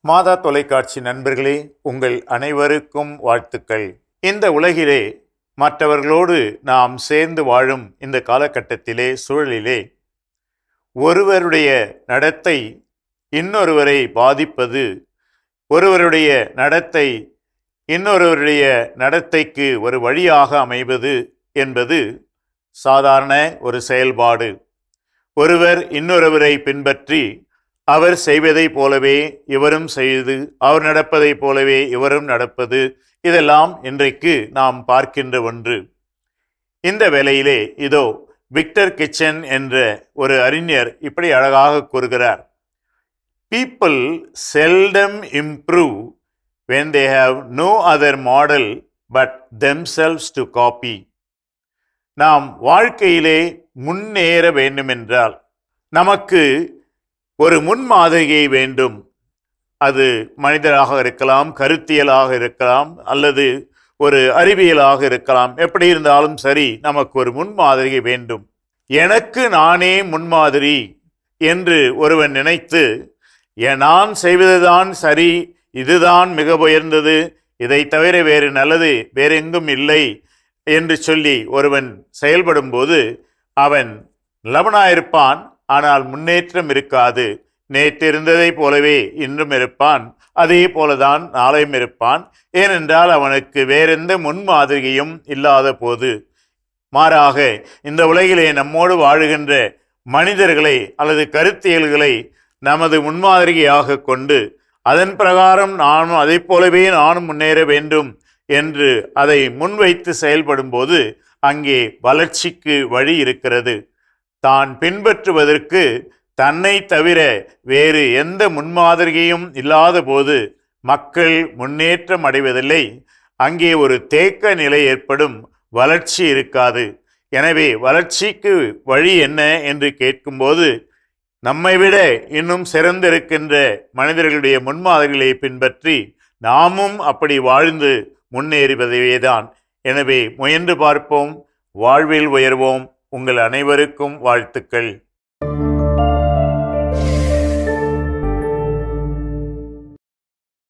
மாதா தொலைக்காட்சி நண்பர்களே, உங்கள் அனைவருக்கும் வாழ்த்துக்கள். இந்த உலகிலே மற்றவர்களோடு நாம் சேர்ந்து வாழும் இந்த காலகட்டத்திலே, சூழலிலே ஒருவருடைய நடத்தை இன்னொருவரை பாதிப்பது, ஒருவருடைய நடத்தை இன்னொருவருடைய நடத்தைக்கு ஒரு வழியாக அமைவது என்பது சாதாரண ஒரு செயல்பாடு. ஒருவர் இன்னொருவரை பின்பற்றி அவர் செய்வதைப் போலவே இவரும் செய்து, அவர் நடப்பதைப் போலவே இவரும் நடப்பது, இதெல்லாம் இன்றைக்கு நாம் பார்க்கின்ற ஒன்று. இந்த வேளையிலே இதோ விக்டர் கிச்சன் என்ற ஒரு அறிஞர் இப்படி அழகாக கூறுகிறார்: People seldom improve when they have no other model but themselves to copy. நாம் வாழ்க்கையிலே முன்னேற வேண்டுமென்றால் நமக்கு ஒரு முன்மாதிரியை வேண்டும். அது மனிதராக இருக்கலாம், கருத்தியலாக இருக்கலாம், அல்லது ஒரு அறிவியலாக இருக்கலாம். எப்படி இருந்தாலும் சரி, நமக்கு ஒரு முன்மாதிரியை வேண்டும். எனக்கு நானே முன்மாதிரி என்று ஒருவன் நினைத்து, நான் செய்வதுதான் சரி, இதுதான் மிக உயர்ந்தது, இதை தவிர வேறு நல்லது வேறெங்கும் இல்லை என்று சொல்லி ஒருவன் செயல்படும் போது அவன் நல்லவனாயிருப்பான், ஆனால் முன்னேற்றம் இருக்காது. நேற்று இருந்ததை போலவே இன்றும் இருப்பான், அதே போலதான் நாளையும் இருப்பான். ஏனென்றால் அவனுக்கு வேறெந்த முன்மாதிரியும் இல்லாத போது. மாறாக இந்த உலகிலே நம்மோடு வாழுகின்ற மனிதர்களை அல்லது கருத்தியல்களை நமது முன்மாதிரியாக கொண்டு அதன் பிரகாரம் நானும் அதை போலவே நானும் முன்னேற வேண்டும் என்று அதை முன்வைத்து செயல்படும் போது அங்கே வளர்ச்சிக்கு வழி இருக்கிறது. தான் பின்பற்றுவதற்கு தன்னை தவிர வேறு எந்த முன்மாதிரியும் இல்லாத போது மக்கள் முன்னேற்றம் அடைவதில்லை. அங்கே ஒரு தேக்க நிலை ஏற்படும், வளர்ச்சி இருக்காது. எனவே வளர்ச்சிக்கு வழி என்ன என்று கேட்கும்போது, நம்மை விட இன்னும் சிறந்திருக்கின்ற மனிதர்களுடைய முன்மாதிரிகளை பின்பற்றி நாமும் அப்படி வாழ்ந்து முன்னேறுவதைதான். எனவே முயன்று பார்ப்போம், வாழ்வில் உயர்வோம். உங்கள் அனைவருக்கும் வாழ்த்துக்கள்.